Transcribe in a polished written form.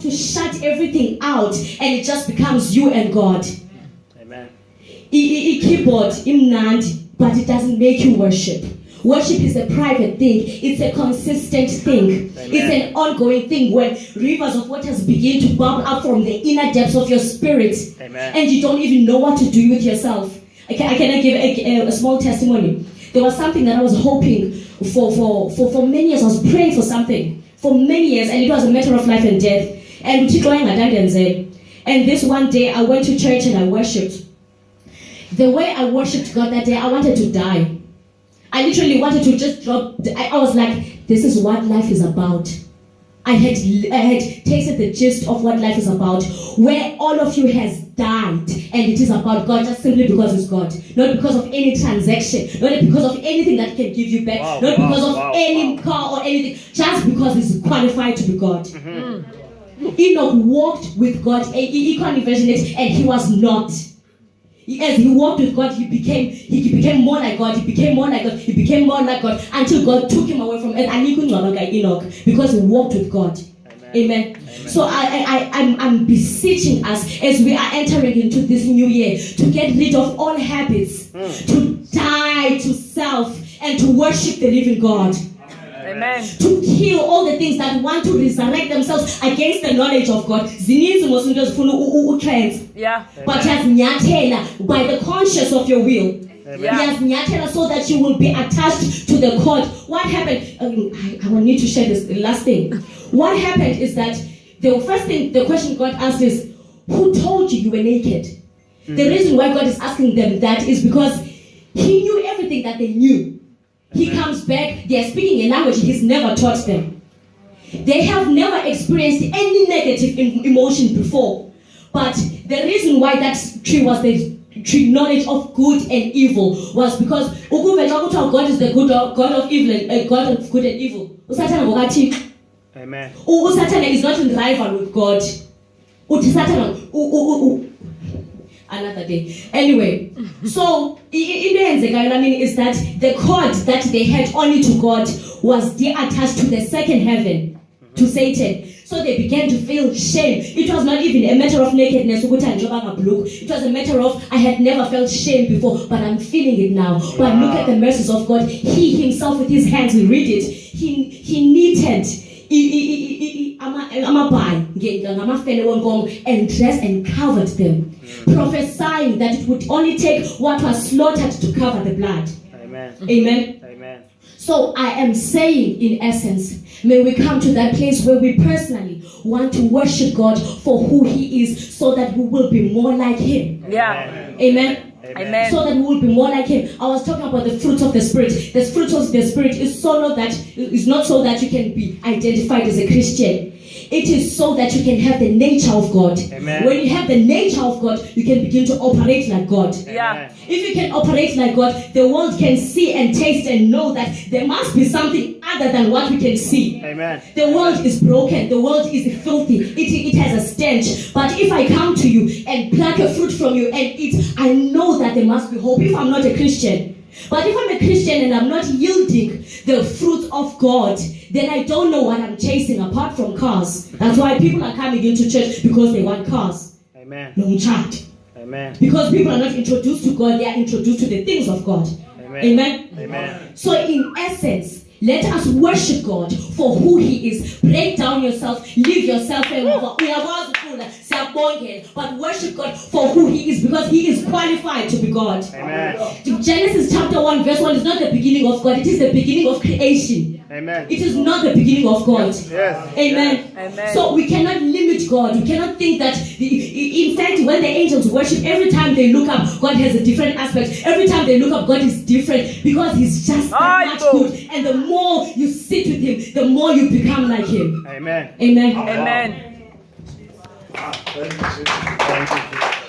to shut everything out and it just becomes you and God. Amen. Keyboard, imnandi, but it doesn't make you worship. Worship is a private thing. It's a consistent thing. Amen. It's an ongoing thing when rivers of waters begin to bubble up from the inner depths of your spirit. Amen. And you don't even know what to do with yourself. I can give a small testimony. There was something that I was hoping for many years. I was praying for something for many years, and it was a matter of life and death. And this one day I went to church and I worshipped. The way I worshipped God that day, I wanted to die. I literally wanted to just drop. I was like, this is what life is about. I had tasted the gist of what life is about, where all of you has died, and it is about God just simply because it's God, not because of any transaction, not because of anything that can give you back, not because of any car or anything, just because it's qualified to be God. Enoch walked with God, he can't envision it, and he was not. As he walked with God, he became more like God, he became more like God, he became more like God, until God took him away from earth, and he couldn't look like Enoch, because he walked with God. Amen. So I'm beseeching us as we are entering into this new year to get rid of all habits, to die to self, and to worship the living God. Amen. To kill all the things that want to resurrect themselves against the knowledge of God. Yeah. But by the conscience of your will. So that you will be attached to the cord. What happened? I will need to share this last thing. What happened is that the question God asked is, who told you were naked? The reason why God is asking them that is because He knew everything that they knew. He comes back, they are speaking a language He's never taught them. They have never experienced any negative emotion before. But the reason why that tree was the tree knowledge of good and evil was because God is the God of evil and God of good and evil. Amen. Satan is not in rival with God. Another day. Anyway, so is that the cord that they had only to God was attached to the second heaven, to Satan. So they began to feel shame. It was not even a matter of nakedness. It was a matter of, I had never felt shame before, but I'm feeling it now. But look at the mercies of God. He himself with his hands, we read it. He knitted and dressed and covered them, prophesying that it would only take what was slaughtered to cover the blood. Amen. Amen. Amen. So I am saying, in essence, may we come to that place where we personally want to worship God for who He is, so that we will be more like Him. Yeah. Amen. Amen. So that we will be more like Him. I was talking about the fruits of the Spirit. The fruits of the Spirit is not so that you can be identified as a Christian. It is so that you can have the nature of God. Amen. When you have the nature of God, you can begin to operate like God. Yeah. If you can operate like God, the world can see and taste and know that there must be something other than what we can see. Amen. The world is broken. The world is filthy. It has a stench. But if I come to you and pluck a fruit from you and eat, I know that there must be hope if I'm not a Christian. But if I'm a Christian and I'm not yielding the fruit of God, then I don't know what I'm chasing apart from cars. That's why people are coming into church, because they want cars. Amen. No chat. Amen. Because people are not introduced to God, they are introduced to the things of God. Amen. Amen. Amen. So in essence, let us worship God for who He is. Break down yourself, leave yourself, but worship God for who He is, because He is qualified to be God. Amen. Genesis chapter 1 verse 1 is not the beginning of God, it is the beginning of creation. Amen. It is not the beginning of God. Yes. Amen. Amen. So we cannot limit God. We cannot think that, in fact, when the angels worship, every time they look up, God has a different aspect. Every time they look up, God is different, because He's just that much good. And the more you sit with Him, the more you become like Him. Amen. Amen. Amen. Thank you.